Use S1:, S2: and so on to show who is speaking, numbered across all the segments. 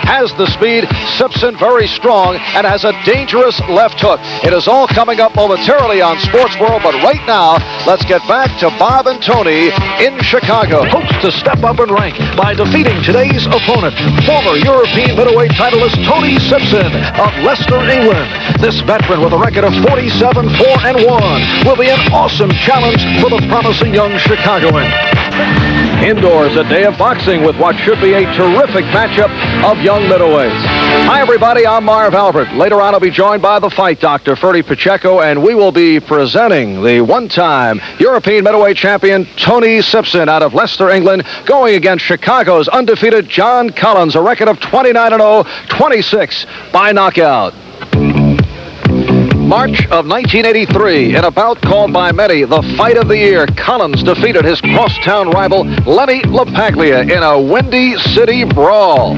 S1: has the speed. Simpson very strong and has a dangerous left hook. It is all coming up momentarily on Sports World, but right now, let's get back to Bob and Tony in Chicago.
S2: Hopes to step up in rank by defeating today's opponent, former European middleweight titleist Tony Simpson of Leicester, England. This veteran with a record of 47-4-1 will be an awesome challenge for the promising young Chicagoan. Indoors, a day of boxing with what should be a terrific matchup of young middleweights. Hi, everybody. I'm Marv Albert. Later on, I'll be joined by the fight doctor, Ferdy Pacheco, and we will be presenting the one-time European middleweight champion, Tony Simpson, out of Leicester, England, going against Chicago's undefeated John Collins, a record of 29-0, 26 by knockout. March of 1983, in a bout called by many the fight of the year, Collins defeated his crosstown rival Lenny LaPaglia in a Windy City brawl.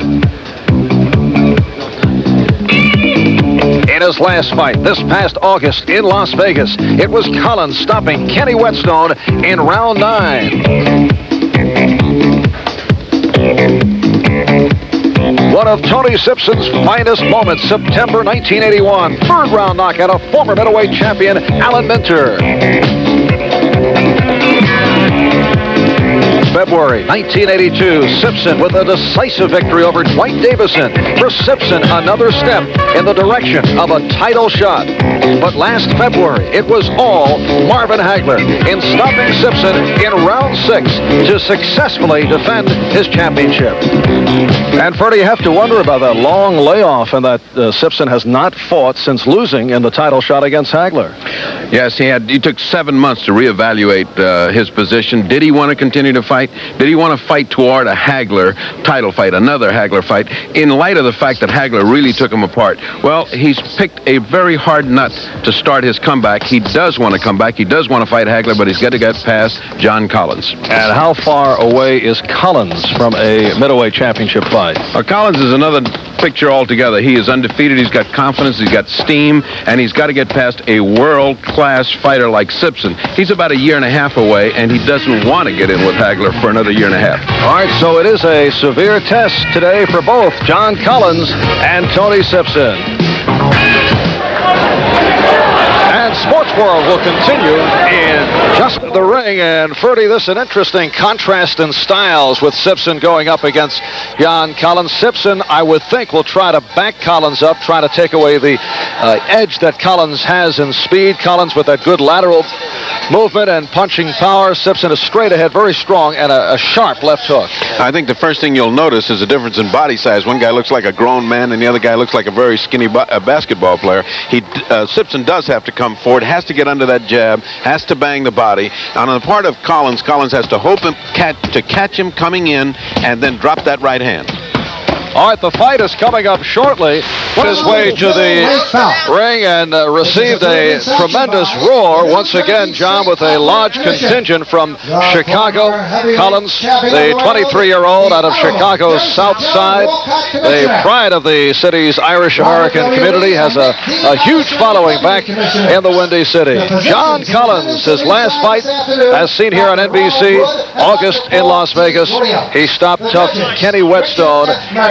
S2: In his last fight this past August in Las Vegas, it was Collins stopping Kenny Whetstone in round 9. One of Tony Simpson's finest moments, September 1981. Third round knockout of former middleweight champion Alan Minter. February 1982, Simpson with a decisive victory over Dwight Davison. For Simpson, another step in the direction of a title shot. But last February, it was all Marvin Hagler in stopping Simpson in round 6 to successfully defend his championship. And Ferdy, you have to wonder about that long layoff and that Simpson has not fought since losing in the title shot against Hagler.
S3: Yes, he took 7 months to reevaluate his position. Did he want to continue to fight? Did he want to fight toward a Hagler title fight, another Hagler fight, in light of the fact that Hagler really took him apart? Well, he's picked a very hard nut to start his comeback. He does want to come back. He does want to fight Hagler, but he's got to get past John Collins.
S1: And how far away is Collins from a middleweight championship fight?
S3: Collins is another picture altogether. He is undefeated. He's got confidence. He's got steam, and he's got to get past a world-class fighter like Simpson. He's about a year and a half away, and he doesn't want to get in with Hagler for another year and a half.
S1: All right, so it is a severe test today for both John Collins and Tony Simpson. And Sports World will continue in just the ring. And Ferdy, this is an interesting contrast in styles with Simpson going up against John Collins. Simpson, I would think, will try to back Collins up, try to take away the edge that Collins has in speed. Collins with that good lateral movement and punching power. Simpson is straight ahead, very strong, and a sharp left hook.
S3: I think the first thing you'll notice is a difference in body size. One guy looks like a grown man, and the other guy looks like a very skinny basketball player. Simpson does have to come forward, has to get under that jab, has to bang the body. And on the part of Collins has to hope to catch him coming in and then drop that right hand.
S1: All right, the fight is coming up shortly. His way to the ring and received a tremendous roar. Once again, John, with a large contingent from Chicago. Collins, the 23-year-old out of Chicago's South Side, the pride of the city's Irish-American community, has a huge following back in the Windy City. John Collins, his last fight, as seen here on NBC, August in Las Vegas. He stopped tough Kenny Whetstone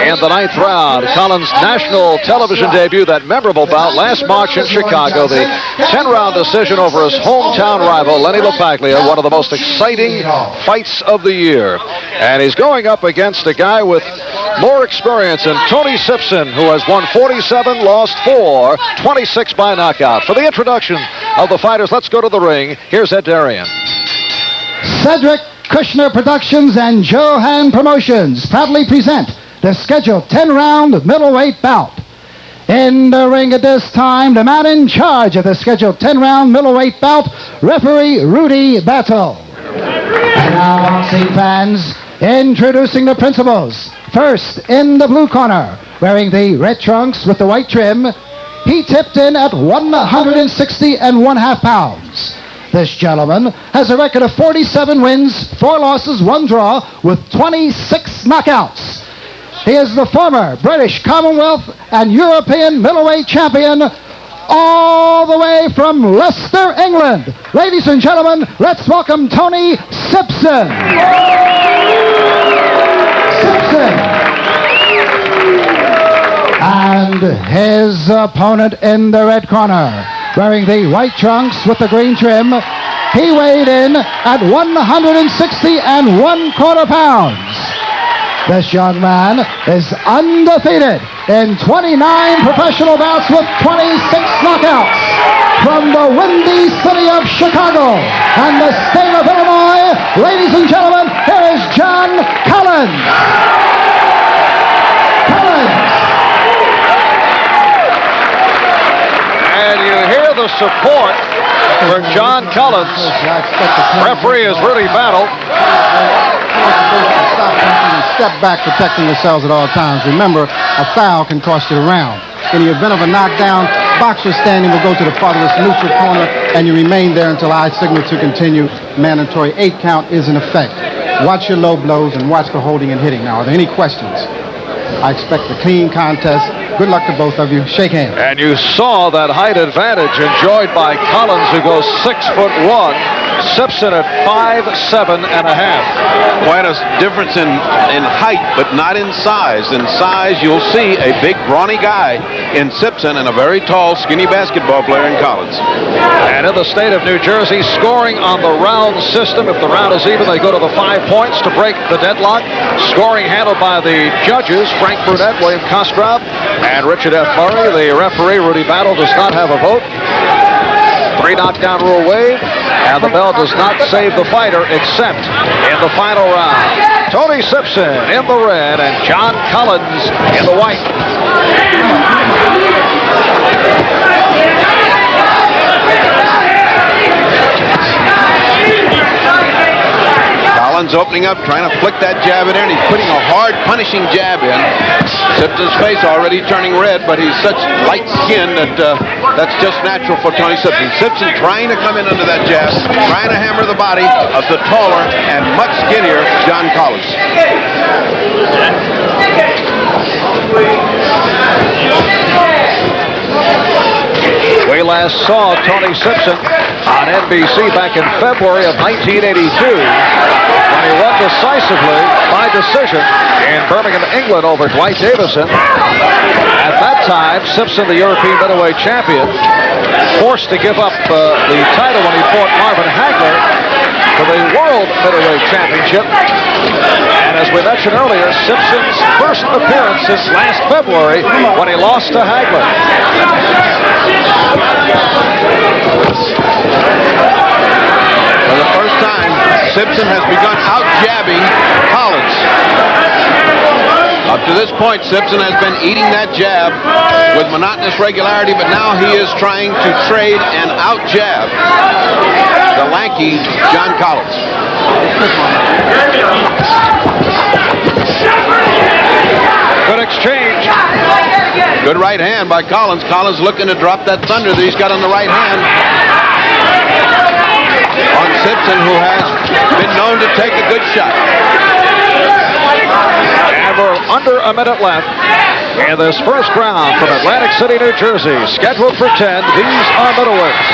S1: in the 9th round. Collins' national television debut, that memorable bout last March in Chicago, the 10-round decision over his hometown rival, Lenny LaPaglia, one of the most exciting fights of the year. And he's going up against a guy with more experience in Tony Simpson, who has won 47, lost 4, 26 by knockout. For the introduction of the fighters, let's go to the ring. Here's Ed Darian.
S4: Cedric Kushner Productions and Johan Promotions proudly present the scheduled 10-round middleweight bout. In the ring at this time, the man in charge of the scheduled 10-round middleweight bout, referee Rudy Battle. And now, boxing fans, introducing the principals. First, in the blue corner, wearing the red trunks with the white trim, he tipped in at 160.5 pounds. This gentleman has a record of 47 wins, 4 losses, 1 draw, with 26 knockouts. He is the former British Commonwealth and European middleweight champion, all the way from Leicester, England. Ladies and gentlemen, let's welcome Tony Simpson. Simpson. And his opponent in the red corner, wearing the white trunks with the green trim, he weighed in at 160 1/4 pounds. This young man is undefeated in 29 professional bouts with 26 knockouts. From the windy city of Chicago and the state of Illinois, ladies and gentlemen, here is John Collins.
S1: And you hear the support for John Collins. Referee has really battled.
S5: Step back, protecting yourselves at all times. Remember, a foul can cost you the round. In the event of a knockdown, boxer standing will go to the farthest neutral corner, and you remain there until I signal to continue. Mandatory 8 count is in effect. Watch your low blows and watch the holding and hitting. Now, are there any questions? I expect a clean contest. Good luck to both of you. Shake hands.
S1: And you saw that height advantage enjoyed by Collins, who goes 6'1". Simpson at 5'7.5".
S6: Quite a difference in height, but not in size. In size, you'll see a big, brawny guy in Simpson and a very tall, skinny basketball player in Collins.
S1: And in the state of New Jersey, scoring on the round system. If the round is even, they go to the 5 points to break the deadlock. Scoring handled by the judges, Frank Burnett, William Kostrov, and Richard F. Murray. The referee, Rudy Battle, does not have a vote. 3 knockdown rule waved, and the bell does not save the fighter except in the final round. Tony Simpson in the red and John Collins in the white.
S6: Collins opening up, trying to flick that jab in there, and he's putting a hard, punishing jab in. Simpson's face already turning red, but he's such light skin that that's just natural for Tony Simpson. Simpson trying to come in under that jab, trying to hammer the body of the taller and much skinnier John Collins.
S1: We last saw Tony Simpson on NBC back in February of 1982 when he won decisively by decision in Birmingham, England over Dwight Davison. At that time, Simpson, the European middleweight champion, forced to give up the title when he fought Marvin Hagler for the World Middleweight Championship. And as we mentioned earlier, Simpson's first appearance since last February when he lost to Hagler.
S6: For the first time, Simpson has begun out-jabbing Collins. Up to this point, Simpson has been eating that jab with monotonous regularity, but now he is trying to trade and out-jab the lanky John Collins.
S1: Good exchange.
S6: Good right hand by Collins. Collins looking to drop that thunder that he's got on the right hand on Simpson, who has been known to take a good shot.
S1: And we're under a minute left in this first round from Atlantic City, New Jersey. Scheduled for 10. These are middleweights.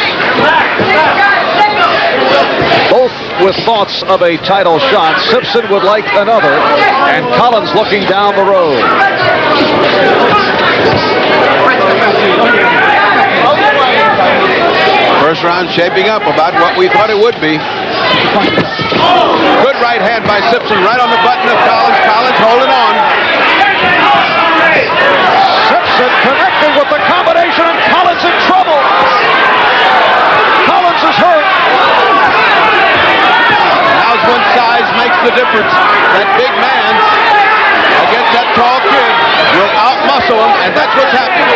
S1: Both with thoughts of a title shot. Simpson would like another, and Collins looking down the road.
S6: First round shaping up about what we thought it would be. Good right hand by Simpson, right on the button of Collins. Collins holding on.
S1: Simpson connecting with the combination, and Collins in trouble. Collins is hurt.
S6: Now's when size makes the difference. That big man against that tall kid will outmuscle him, and that's what's happening.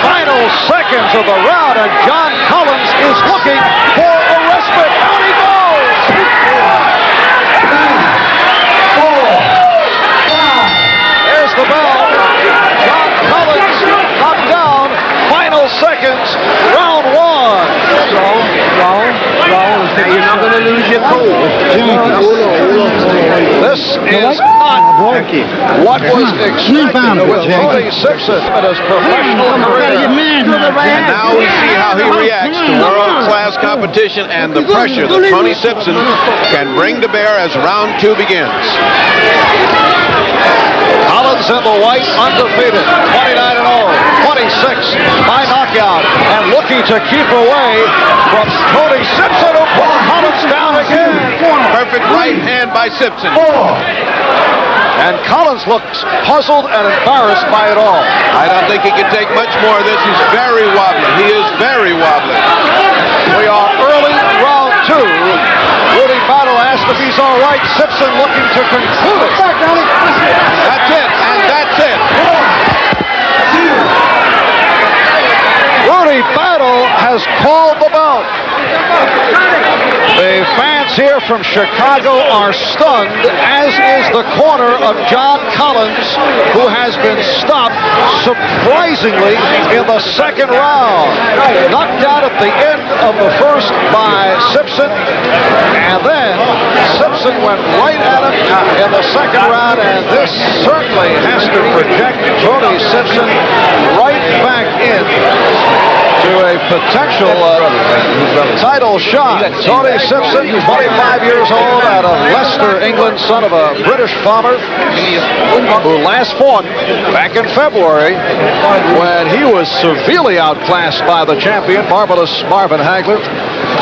S1: Final seconds of the round, and John Collins is looking for a respite. Out he goes! 5, 4, there's the bell. John Collins knocked down. Final seconds, round 1.
S6: You're not going to lose your cool.
S1: This is not what was expected with Tony Simpson in his professional career.
S6: And now we see how he reacts to world-class competition and the pressure that Tony Simpson can bring to bear as round 2 begins.
S1: Collins is in the white, undefeated, 29-0, 26 by knockout, and looking to keep away from Tony Simpson, who put Collins down again.
S6: Perfect right hand by Simpson.
S1: And Collins looks puzzled and embarrassed by it all.
S6: I don't think he can take much more of this. He's very wobbly. He is very wobbly.
S1: We are early round 2. Rudy Battle asked if he's all right. Simpson looking to conclude it.
S6: That's it, and that's it.
S1: Rudy Battle has called the bout. The fans here from Chicago are stunned, as is the corner of John Collins, who has been stopped surprisingly in the second round. Knocked out at the end of the first by Simpson, and then Simpson went right at him in the second round, and this certainly has to project Tony Simpson right back in to a potential title shot. Tony Simpson, 25 years old, out of Leicester, England, son of a British farmer, who last fought back in February when he was severely outclassed by the champion, marvelous Marvin Hagler.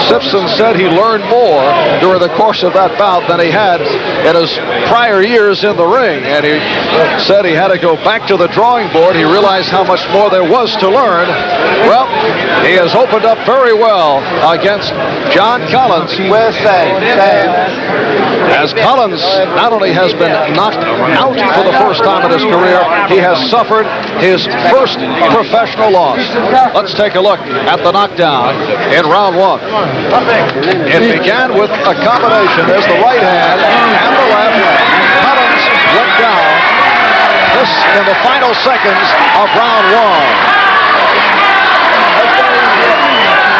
S1: Simpson said he learned more during the course of that bout than he had in his prior years in the ring, and he said he had to go back to the drawing board. He realized how much more there was to learn. Well, he has opened up very well against John Collins. As Collins not only has been knocked out for the first time in his career, he has suffered his first professional loss. Let's take a look at the knockdown in round 1. It began with a combination. There's the right hand and the left. Collins went down. This in the final seconds of round 1.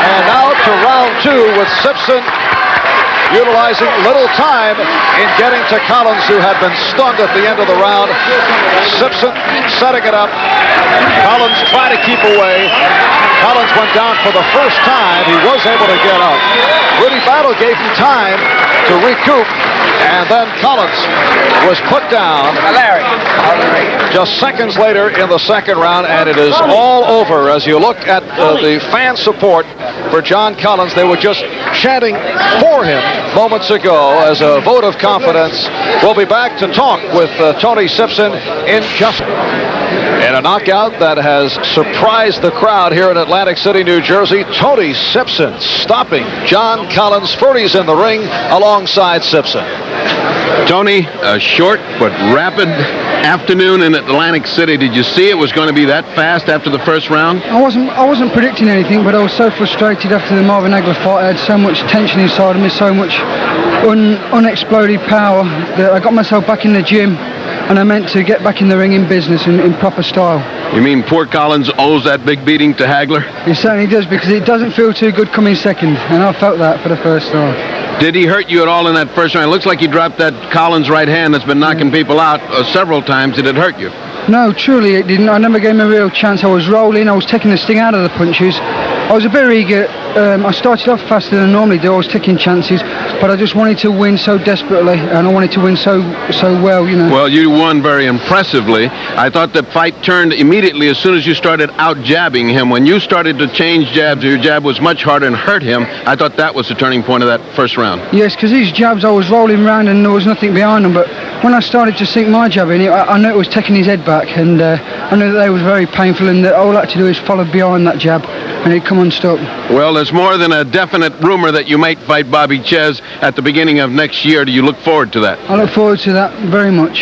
S1: And now to round 2 with Simpson utilizing little time in getting to Collins, who had been stunned at the end of the round. Simpson setting it up. Collins trying to keep away. Collins went down for the first time. He was able to get up. Rudy Battle gave him time to recoup, and then Collins was put down just seconds later in the second round, and it is all over. As you look at the fan support for John Collins, they were just chanting for him moments ago as a vote of confidence. We'll be back to talk with Tony Simpson in just in a knockout that has surprised the crowd here in Atlantic City, New Jersey. Tony Simpson stopping John Collins. Ferdy's in the ring alongside Simpson.
S3: Tony, a short but rapid afternoon in Atlantic City. Did you see it was going to be that fast after the first round?
S7: I wasn't predicting anything, but I was so frustrated after the Marvin Hagler fight. I had so much tension inside of me, so much unexploded power, that I got myself back in the gym, and I meant to get back in the ring in business in proper style.
S3: You mean poor Collins owes that big beating to Hagler?
S7: He certainly does, because it doesn't feel too good coming second, and I felt that for the first time.
S3: Did he hurt you at all in that first round? It looks like he dropped that Collins right hand that's been knocking people out several times. Did it hurt you?
S7: No, truly it didn't. I never gave him a real chance. I was rolling. I was taking the sting out of the punches. I was very eager. I started off faster than I normally do. I was taking chances, but I just wanted to win so desperately, and I wanted to win so well, you know.
S3: Well, you won very impressively. I thought the fight turned immediately as soon as you started out-jabbing him. When you started to change jabs, your jab was much harder and hurt him. I thought that was the turning point of that first round.
S7: Yes, because these jabs, I was rolling around and there was nothing behind them, but when I started to sink my jab in, I knew it was taking his head back, and I knew that they was very painful, and that all I had to do is follow behind that jab, and it'd come unstuck.
S3: Well, there's more than a definite rumor that you might fight Bobby Chez at the beginning of next year. Do you look forward to that?
S7: I look forward to that very much.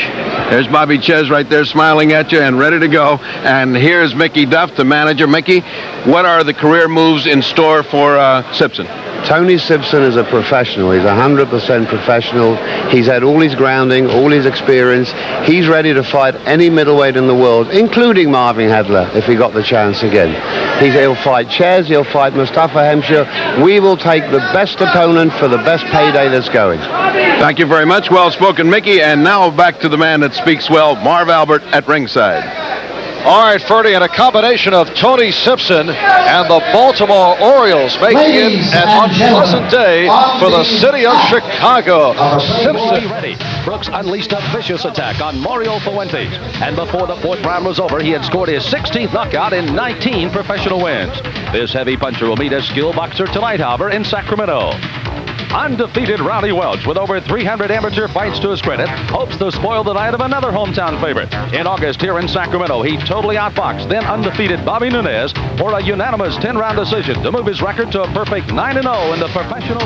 S3: There's Bobby Chez right there smiling at you and ready to go. And here's Mickey Duff, the manager. Mickey, what are the career moves in store for Simpson?
S8: Tony Simpson is a professional. He's 100% professional. He's had all his grounding, all his experience. He's ready to fight any middleweight in the world, including Marvin Hagler, if he got the chance again. He'll fight Chez, he'll fight Mustafa Hemshire. We will take the best opponent for the best payday that's going.
S3: Thank you very much. Well spoken, Mickey. And now back to the man that speaks well, Marv Albert at ringside.
S1: All right, Ferdy, and a combination of Tony Simpson and the Baltimore Orioles making
S4: Ladies
S1: it an
S4: and
S1: unpleasant day
S4: gentlemen,
S1: for the city of Chicago.
S2: Simpson ready. Brooks unleashed a vicious attack on Mario Fuentes. And before the fourth round was over, he had scored his 16th knockout in 19 professional wins. This heavy puncher will meet a skilled boxer tonight, however, in Sacramento. Undefeated Rowdy Welch, with over 300 amateur fights to his credit, hopes to spoil the night of another hometown favorite. In August here in Sacramento, he totally outboxed then undefeated Bobby Nunez for a unanimous 10-round decision to move his record to a perfect 9-0 in the professional